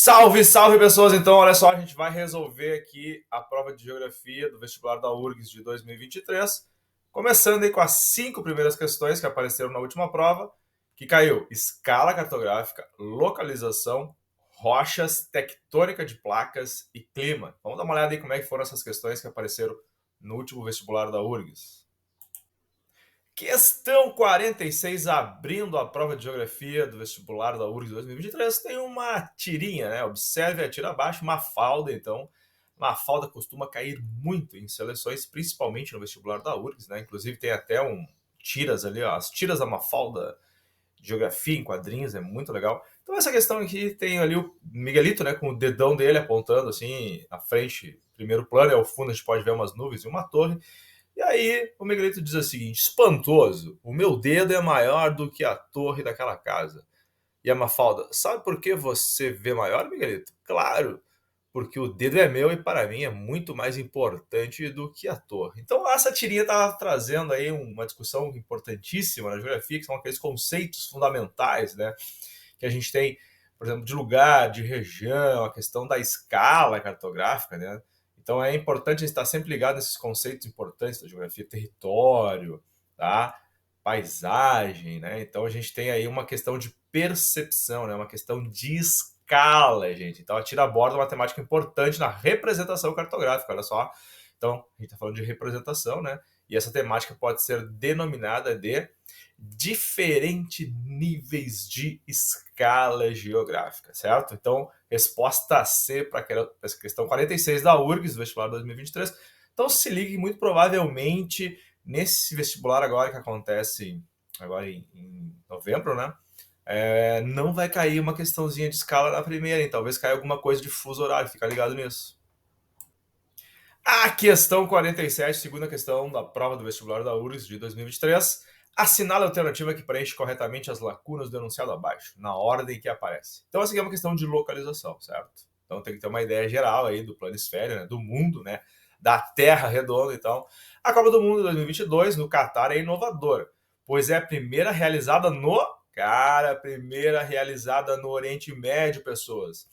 Salve, salve pessoas! Então, olha só, a gente vai resolver aqui a prova de Geografia do vestibular da URGS de 2023, começando aí com as 5 primeiras questões que apareceram na última prova, que caiu escala cartográfica, localização, rochas, tectônica de placas e clima. Vamos dar uma olhada aí como é que foram essas questões que apareceram no último vestibular da URGS. Questão 46, abrindo a prova de Geografia do vestibular da URGS 2023, tem uma tirinha, né? Observe a tira abaixo, Mafalda, então. Mafalda costuma cair muito em seleções, principalmente no vestibular da URGS, né? Inclusive tem até tiras ali, ó, as tiras da Mafalda, de Geografia em quadrinhos, é muito legal. Então essa questão aqui tem ali o Miguelito, né, com o dedão dele apontando assim, na frente, primeiro plano, e ao fundo a gente pode ver umas nuvens e uma torre. E aí o Miguelito diz o seguinte: espantoso, o meu dedo é maior do que a torre daquela casa. E a Mafalda: sabe por que você vê maior, Miguelito? Claro, porque o dedo é meu e para mim é muito mais importante do que a torre. Então essa tirinha está trazendo aí uma discussão importantíssima na geografia, que são aqueles conceitos fundamentais, né, que a gente tem, por exemplo, de lugar, de região, a questão da escala cartográfica, né? Então é importante a gente estar sempre ligado nesses conceitos importantes da geografia, território, tá? Paisagem, né? Então a gente tem aí uma questão de percepção, né? Uma questão de escala, gente. Então a tira-borda é uma temática importante na representação cartográfica, olha só. Então a gente está falando de representação, né? E essa temática pode ser denominada de diferentes níveis de escala geográfica, certo? Então, resposta C para essa questão 46 da URGS, do vestibular 2023. Então, se ligue, muito provavelmente, nesse vestibular agora que acontece agora em novembro, né? Não vai cair uma questãozinha de escala na primeira, hein? Talvez caia alguma coisa de fuso horário, fica ligado nisso. A questão 47, segunda questão da prova do vestibular da URGS de 2023. Assinale a alternativa que preenche corretamente as lacunas do enunciado abaixo, na ordem que aparece. Então, essa aqui é uma questão de localização, certo? Então, tem que ter uma ideia geral aí do planisfério, né, do mundo, né, da Terra redonda. Então, a Copa do Mundo 2022 no Catar é inovadora, pois é a primeira realizada primeira realizada no Oriente Médio, pessoas.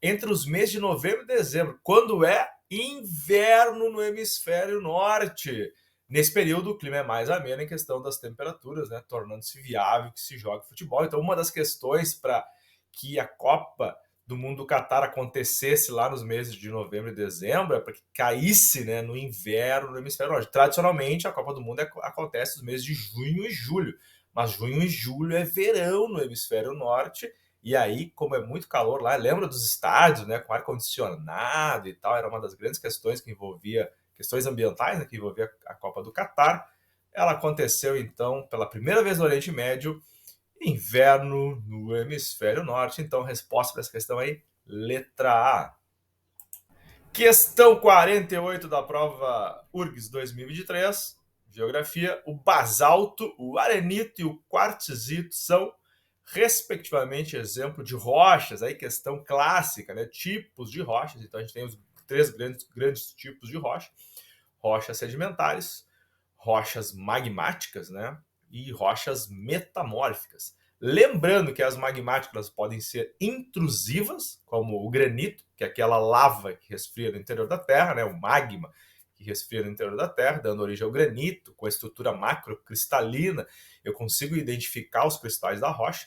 Entre os meses de novembro e dezembro, quando é inverno no hemisfério norte. Nesse período, o clima é mais ameno em questão das temperaturas, né, tornando-se viável que se jogue futebol. Então, uma das questões para que a Copa do Mundo do Catar acontecesse lá nos meses de novembro e dezembro é para que caísse, né, no inverno no hemisfério norte. Tradicionalmente, a Copa do Mundo acontece nos meses de junho e julho, mas junho e julho é verão no hemisfério norte. E aí, como é muito calor lá, lembra dos estádios, né, com ar-condicionado e tal, era uma das grandes questões que envolvia, questões ambientais, né, que envolvia a Copa do Catar. Ela aconteceu, então, pela primeira vez no Oriente Médio, inverno no hemisfério norte. Então, resposta para essa questão aí, letra A. Questão 48 da prova URGS 2023, Geografia. O basalto, o arenito e o quartzito são respectivamente exemplo de rochas, aí questão clássica, né? Tipos de rochas. Então a gente tem os 3 grandes tipos de rocha: rochas sedimentares, rochas magmáticas, né? E rochas metamórficas. Lembrando que as magmáticas podem ser intrusivas, como o granito, que é aquela lava que resfria no interior da Terra, né? O magma que resfria no interior da Terra, dando origem ao granito, com a estrutura macrocristalina. Eu consigo identificar os cristais da rocha.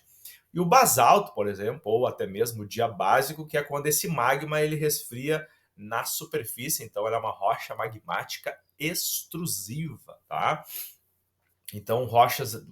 E o basalto, por exemplo, ou até mesmo o diabásico, que é quando esse magma ele resfria na superfície. Então, ela é uma rocha magmática extrusiva, tá? Então,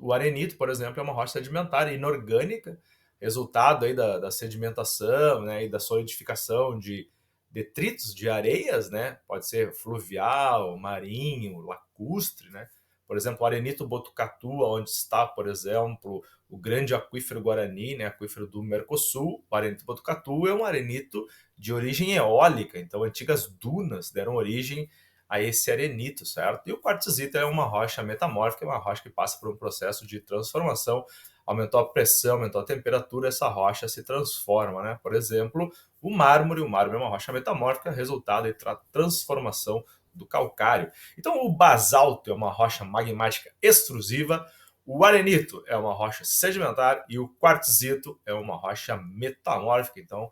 o arenito, por exemplo, é uma rocha sedimentar inorgânica, resultado aí da sedimentação, né, e da solidificação de detritos de areias, né? Pode ser fluvial, marinho, lacustre, né? Por exemplo, o arenito Botucatu, onde está, por exemplo, o grande aquífero Guarani, né, aquífero do Mercosul. O arenito Botucatu é um arenito de origem eólica, então antigas dunas deram origem a esse arenito, certo? E o quartzito é uma rocha metamórfica, é uma rocha que passa por um processo de transformação, aumentou a pressão, aumentou a temperatura, essa rocha se transforma, né? Por exemplo, o mármore é uma rocha metamórfica, resultado da transformação do calcário. Então, o basalto é uma rocha magmática extrusiva, o arenito é uma rocha sedimentar e o quartzito é uma rocha metamórfica. Então,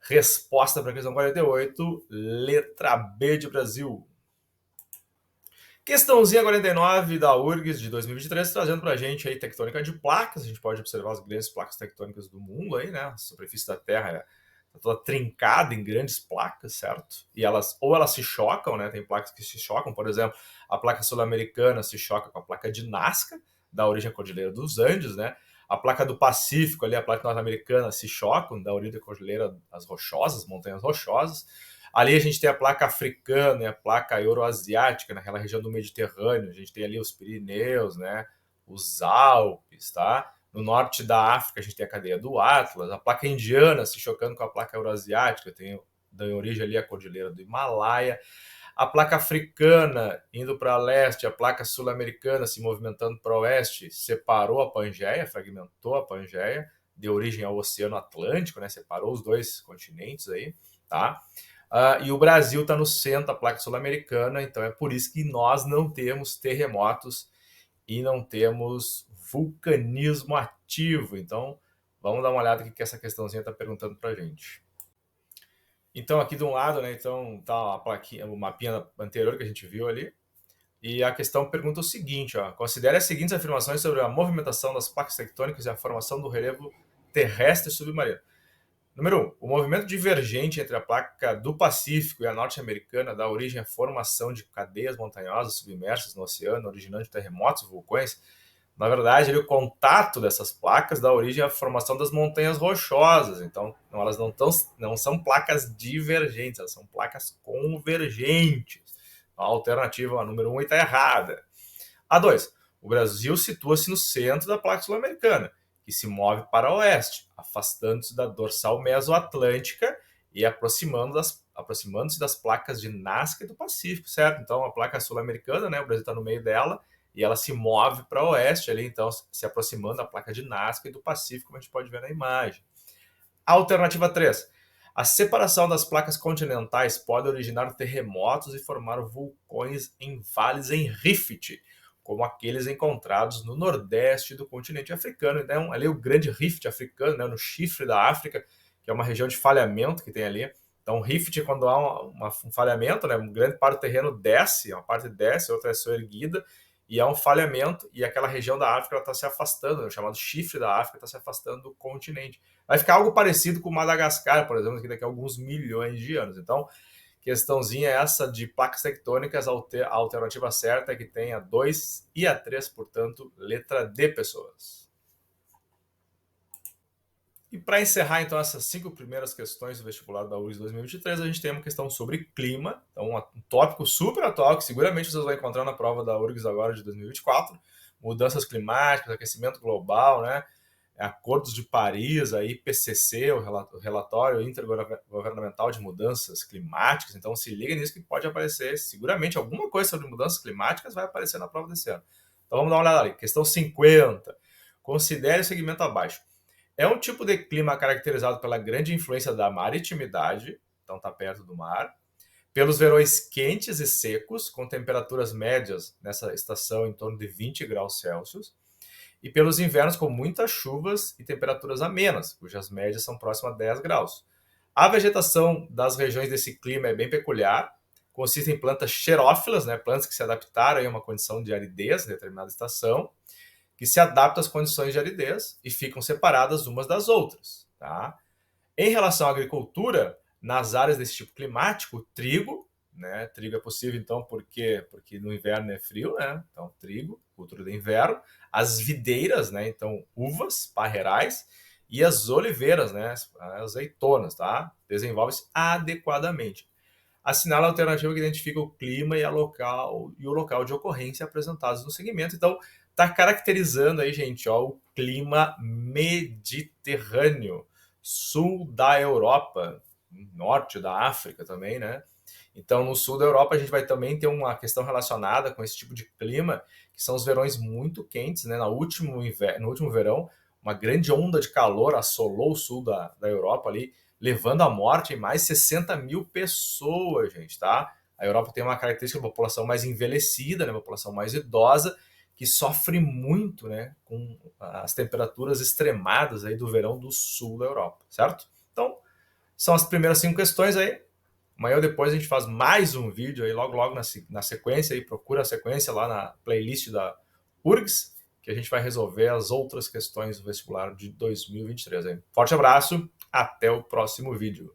Resposta para a questão 48, letra B de Brasil. Questãozinha 49 da URGS de 2023, trazendo para a gente aí tectônica de placas. A gente pode observar as grandes placas tectônicas do mundo aí, né? A superfície da Terra está toda trincada em grandes placas, certo? E elas se chocam, né? Tem placas que se chocam, por exemplo, a placa sul-americana se choca com a placa de Nazca, da origem à Cordilheira dos Andes, né? A placa do Pacífico ali, a placa norte-americana se chocam da origem da Cordilheira das Rochosas, Montanhas Rochosas. Ali a gente tem a placa africana e a placa euroasiática, naquela região do Mediterrâneo. A gente tem ali os Pirineus, né? Os Alpes, tá? No norte da África a gente tem a cadeia do Atlas. A placa indiana se chocando com a placa euroasiática, tem da origem ali a cordilheira do Himalaia. A placa africana indo para leste, a placa sul-americana se movimentando para oeste, separou a Pangeia, fragmentou a Pangeia, deu origem ao Oceano Atlântico, né? Separou os dois continentes aí, tá? E o Brasil está no centro da placa sul-americana, então é por isso que nós não temos terremotos e não temos vulcanismo ativo. Então, vamos dar uma olhada aqui que essa questãozinha está perguntando para a gente. Então, aqui de um lado, né, então tá a plaquinha, o mapinha anterior que a gente viu ali, e a questão pergunta o seguinte, ó, considere as seguintes afirmações sobre a movimentação das placas tectônicas e a formação do relevo terrestre e submarino. Número 1. O movimento divergente entre a placa do Pacífico e a norte-americana dá origem à formação de cadeias montanhosas submersas no oceano, originando terremotos e vulcões. Na verdade, o contato dessas placas dá origem à formação das montanhas rochosas. Então, elas não são placas divergentes, elas são placas convergentes. A alternativa número 1 está errada. A 2. O Brasil situa-se no centro da placa sul-americana, que se move para o oeste, afastando-se da dorsal mesoatlântica e aproximando-se das placas de Nazca e do Pacífico, certo? Então, a placa sul-americana, né, o Brasil está no meio dela, e ela se move para o oeste ali, então, se aproximando da placa de Nazca e do Pacífico, como a gente pode ver na imagem. Alternativa 3. A separação das placas continentais pode originar terremotos e formar vulcões em vales em rift, como aqueles encontrados no nordeste do continente africano. Então, ali o grande rift africano, né, no chifre da África, que é uma região de falhamento que tem ali. Então, rift, quando há um falhamento, né, uma grande parte do terreno desce, uma parte desce, outra é soerguida, e há um falhamento, e aquela região da África está se afastando, né, o chamado chifre da África está se afastando do continente. Vai ficar algo parecido com Madagascar, por exemplo, daqui a alguns milhões de anos. Então, questãozinha essa de placas tectônicas, a alternativa certa é que tem a 2 e a 3, portanto, letra D, pessoas. E para encerrar, então, essas 5 primeiras questões do vestibular da URGS 2023, a gente tem uma questão sobre clima, então um tópico super atual que seguramente vocês vão encontrar na prova da URGS agora de 2024, mudanças climáticas, aquecimento global, né? Acordos de Paris, a IPCC, o relatório intergovernamental de mudanças climáticas. Então, se liga nisso que pode aparecer, seguramente, alguma coisa sobre mudanças climáticas vai aparecer na prova desse ano. Então, vamos dar uma olhada ali. Questão 50. Considere o segmento abaixo. É um tipo de clima caracterizado pela grande influência da maritimidade, então está perto do mar, pelos verões quentes e secos, com temperaturas médias nessa estação em torno de 20 graus Celsius, e pelos invernos com muitas chuvas e temperaturas amenas, cujas médias são próximas a 10 graus. A vegetação das regiões desse clima é bem peculiar, consiste em plantas xerófilas, né, plantas que se adaptaram a uma condição de aridez em determinada estação, que se adaptam às condições de aridez e ficam separadas umas das outras. Tá? Em relação à agricultura, nas áreas desse tipo climático, trigo, né? Trigo é possível, então, porque no inverno é frio, né? Então, trigo, cultura de inverno. As videiras, né? Então, uvas, parreirais. E as oliveiras, né? As azeitonas, tá? Desenvolve-se adequadamente. Assinala a alternativa que identifica o clima e o local de ocorrência apresentados no segmento. Então, está caracterizando aí, gente, ó, o clima mediterrâneo, sul da Europa, norte da África também, né? Então, no sul da Europa, a gente vai também ter uma questão relacionada com esse tipo de clima, que são os verões muito no último verão, uma grande onda de calor assolou o sul da Europa ali, levando à morte em mais 60 mil pessoas, gente, tá? A Europa tem uma característica de população mais envelhecida, né, população mais idosa, que sofre muito, né, com as temperaturas extremadas aí do verão do sul da Europa, certo? Então, São as primeiras 5 questões aí. Amanhã ou depois a gente faz mais um vídeo aí, logo na sequência, aí, procura a sequência lá na playlist da URGS, que a gente vai resolver as outras questões do vestibular de 2023. Aí. Forte abraço, até o próximo vídeo.